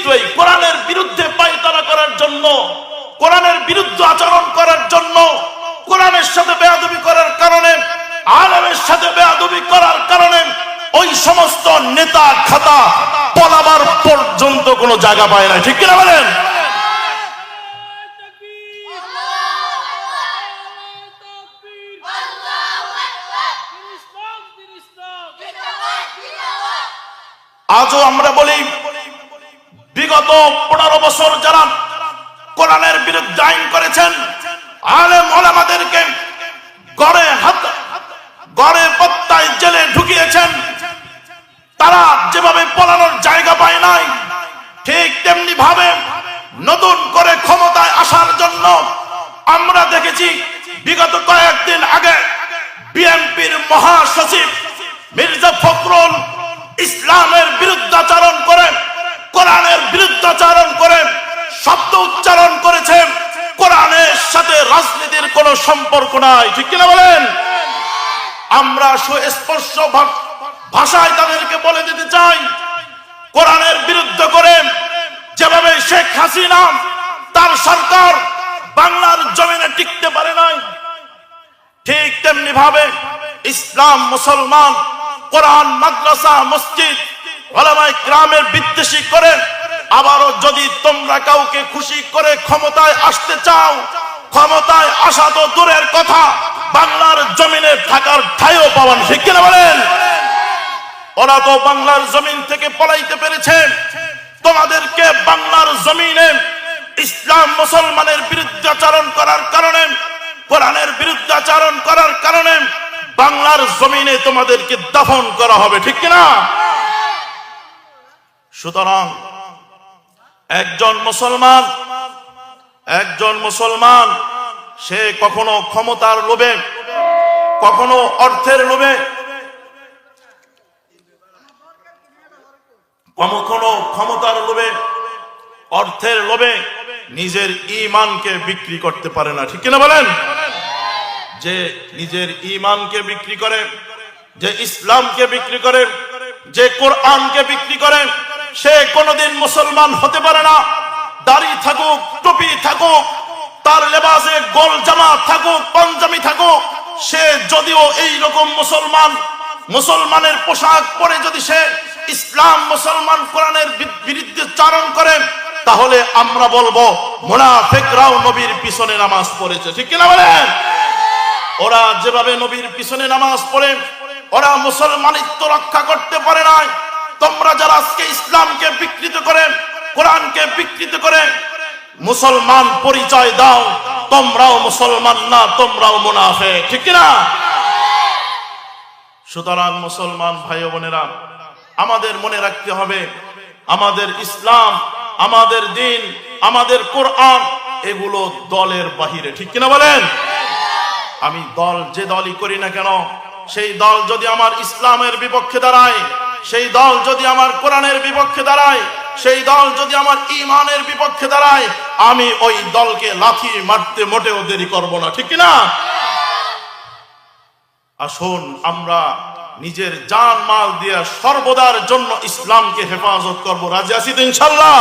কিন্তু এই কোরআনের বিরুদ্ধে পায়তারা করার জন্য, কোরআনের বিরুদ্ধে আচরণ করার জন্য, কোরআনের সাথে বেয়াদবি করার কারণে, আলেমের সাথে বেয়াদবি করার কারণে ওই সমস্ত নেতা খাতা পলাবার পর্যন্ত কোনো জায়গা পায় না। ঠিক কিনা বলেন? আজও আমরা বলি, বিগত 15 বছর যারা কোরআনের বিরুদ্ধে আইন করেছেন, আলেম ওলামাদেরকে গড়ে পত্তায় জেলে ঢুকিয়েছেন, তারা যেভাবে পলানোর জায়গা পায় নাই, ঠিক তেমনি ভাবে নতুন করে ক্ষমতায় আসার জন্য আমরা দেখেছি বিগত কয়েকদিন আগে বিএনপির মহাসচিব মির্জা ফখরুল ইসলামের বিরুদ্ধাচরণ করে, কোরআনের বিরুদ্ধাচরণ করে শব্দ উচ্চারণ করেছে, কোরআনের সাথে রাজনীতির কোনো সম্পর্ক নাই। ঠিক কিনা বলেন? আমরা সুস্পষ্ট ভাষায় তাদেরকে বলে দিতে চাই, কোরআনের বিরুদ্ধে করে যেভাবে শেখ হাসিনা তার সরকার বাংলার জমিনে টিকতে পারে নাই, ঠিক তেমনি ভাবে ইসলাম, মুসলমান, কোরআন, মাদ্রাসা, মসজিদ, উলামায়ে কেরামের বিদ্বেষী করে আবারও যদি তোমরা কাউকে খুশি করে ক্ষমতায় আসতে চাও, ক্ষমতায় আসা তো দূরের কথা, বাংলার জমিনে থাকার ঠাইও পাবেন। ঠিক কিনা বলেন? ওরা তো বাংলার জমিন থেকে পলাইতে পেরেছে, তোমাদেরকে বাংলার জমিনে ইসলাম মুসলমানের বিরুদ্ধাচরণ করার কারণে, কোরআনের বিরুদ্ধাচরণ করার কারণে বাংলার জমিনে তোমাদেরকে দাফন করা হবে। ঠিক কিনা? সুতরাং একজন মুসলমান সে কখনো ক্ষমতার লোভে, কখনো অর্থের লোভে, কখনো ক্ষমতার লোভে, অর্থের লোভে নিজের ঈমানকে বিক্রি করতে পারে না। ঠিক কিনা বলেন? যে নিজের ঈমানকে বিক্রি করে, যে ইসলামকে বিক্রি করে, যে কোরআনকে বিক্রি করে, সে কোনোদিন মুসলমান হতে পারে না। দাড়ি থাকুক, টুপি থাকুক, তার লেবাসে গোল জামা থাকুক, পাঞ্জাবি থাকুক, সে যদিও এই রকম মুসলমানের পোশাক পরে যদি সে ইসলাম, মুসলমান, কোরআনের বিরুদ্ধে চারণ করে, তাহলে আমরা বলবো মুনাফিকরাও নবীর পিছনে নামাজ পড়েছে। ঠিক কিনা বলেন? ওরা যেভাবে নবীর পিছনে নামাজ পড়ে, ওরা মুসলমানিত্ব রক্ষা করতে পারে না। তোমরা যারা আজকে ইসলামকে বিকৃত করে, কোরআনকে বিকৃত করে মুসলমান পরিচয় দাও, তোমরাও মুসলমান না, তোমরাও মুনাফিক। ঠিক কিনা? সুতরাং মুসলমান ভাই বোনেরা, আমাদের মনে রাখতে হবে, আমাদের ইসলাম, আমাদের দ্বীন, আমাদের কোরআন এগুলো দলের বাহিরে। ঠিক কিনা বলেন? আমি যে দলই করি না কেন, সেই দল যদি আমার ইসলামের বিপক্ষে দাঁড়ায়, সেই দল যদি আমার কোরআনের বিপক্ষে দাঁড়ায়, সেই দল যদি আমার ঈমানের বিপক্ষে দাঁড়ায়, আমি ওই দলকে লাথি মারতে মোটেও দেরি করব না। ঠিক কিনা? আসুন আমরা নিজের জান মাল দিয়ে সর্বদার জন্য ইসলামকে হেফাজত করব। রাজি আছি তো ইনশাআল্লাহ?